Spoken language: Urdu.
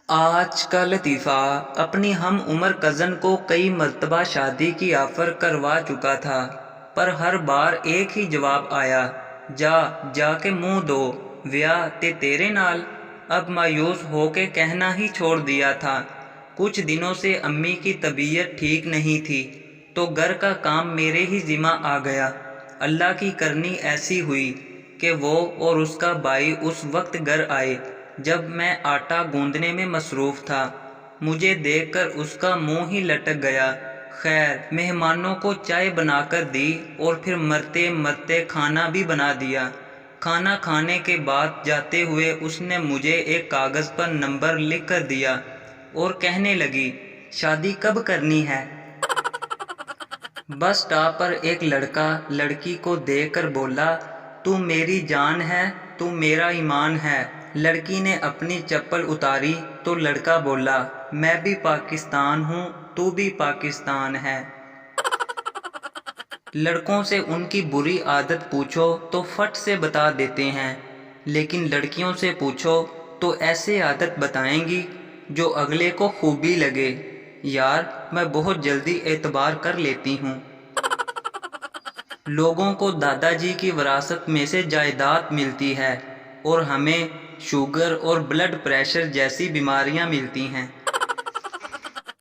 آج کا لطیفہ اپنی ہم عمر کزن کو کئی مرتبہ شادی کی آفر کروا چکا تھا، پر ہر بار ایک ہی جواب آیا، جا کے منہ دو، ویاہ تے تیرے نال۔ اب مایوس ہو کے کہنا ہی چھوڑ دیا تھا۔ کچھ دنوں سے امی کی طبیعت ٹھیک نہیں تھی، تو گھر کا کام میرے ہی ذمہ آ گیا۔ اللہ کی کرنی ایسی ہوئی کہ وہ اور اس کا بھائی اس وقت گھر آئے جب میں آٹا گوندنے میں مصروف تھا۔ مجھے دیکھ کر اس کا منہ ہی لٹک گیا۔ خیر، مہمانوں کو چائے بنا کر دی اور پھر مرتے مرتے کھانا بھی بنا دیا۔ کھانا کھانے کے بعد جاتے ہوئے اس نے مجھے ایک کاغذ پر نمبر لکھ کر دیا اور کہنے لگی، شادی کب کرنی ہے؟ بس اسٹاپ پر ایک لڑکا لڑکی کو دیکھ کر بولا، تو میری جان ہے، تو میرا ایمان ہے۔ لڑکی نے اپنی چپل اتاری تو لڑکا بولا، میں بھی پاکستان ہوں، تو بھی پاکستان ہے۔ لڑکوں سے ان کی بری عادت پوچھو تو فٹ سے بتا دیتے ہیں، لیکن لڑکیوں سے پوچھو تو ایسے عادت بتائیں گی جو اگلے کو خوبی لگے۔ یار، میں بہت جلدی اعتبار کر لیتی ہوں۔ لوگوں کو دادا جی کی وراثت میں سے جائیداد ملتی ہے اور ہمیں شوگر اور بلڈ پریشر جیسی بیماریاں ملتی ہیں۔